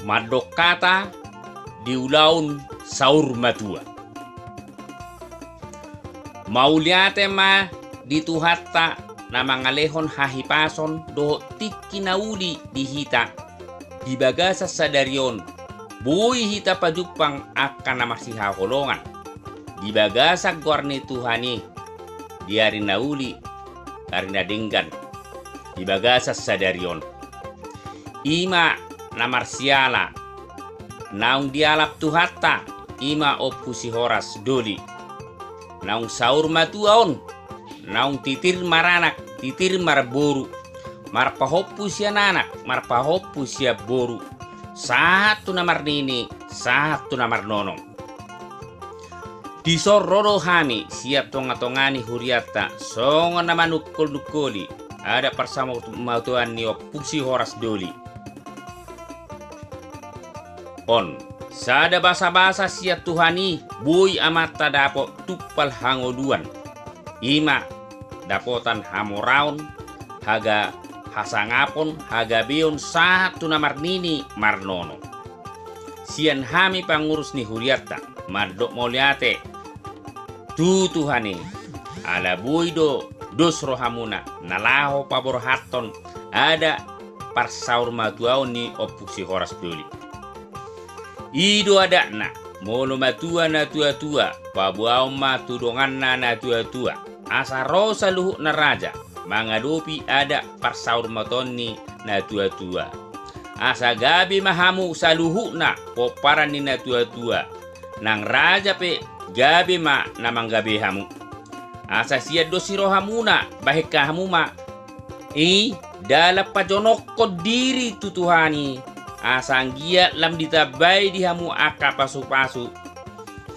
Madok kata diulaun saur matua. Mauliate ma dituhatta na mangalehon hahipason doho tikki nauli dihita dibagasa sadarion buhi hita pajupang akan namasiha holongan dibagasa guarni Tuhani diari nauli karena denggan dibagasa sadarion ima namarsiala naung dialap tuhatta ima opusi horas doli naung saur matuaon naung titir maranak titir marboru marpahoppu sia nanak marpahoppu sia boru satu namar nini satu namar nonong disororo hami siap tonga-tongani huriata songo nama nukul-nukuli ada persama mautuan ni opusi horas doli on sada basa-basa siap Tuhani bui amata dapo tupal hangoduan ima dapotan hamoraon haga hasangapon haga beon satu namar nini marnono sian hami pangurus ni huriata mardok moliate tu Tuhani ala buido dosro hamuna nalaho pabor haton ada parsaur matuaon ni opuksi horas doli ido ada na molo matua na tua-tua pabuao matudongan na tua-tua asa rosa luhuk na raja mangadopi ada parsaur matoni na tua-tua asa gabi mahamu saluhuk na poparan ni na tua-tua nang raja pe gabi ma namang gabi hamu asa siya dosiro hamuna bahik kahamu ma dalap pajonok diri tutuhani asang gia lam ditabai di hamu aka pasu-pasu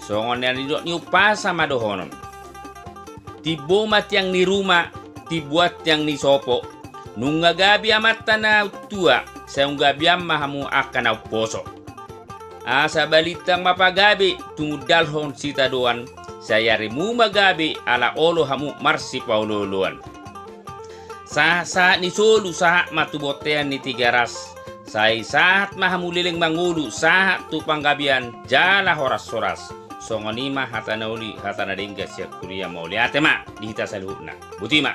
songon yang didok ni upasa madohonon tibomat yang ni rumah tibuat yang ni sopo nunga gabi amat tanah tua sayang gabi amma hamu akan au poso asa balitang mapagabi tumudalhon sita doan saya rimu magabi ala olo hamu marsi pauloluan sa ni solu sah matubotean ni tigaras sai saat mahamuliling mangulu saat tupang gabian jala horas-horas songonima hatana uli hatana dingga siap kuria mauliate ma dihita saluhna butima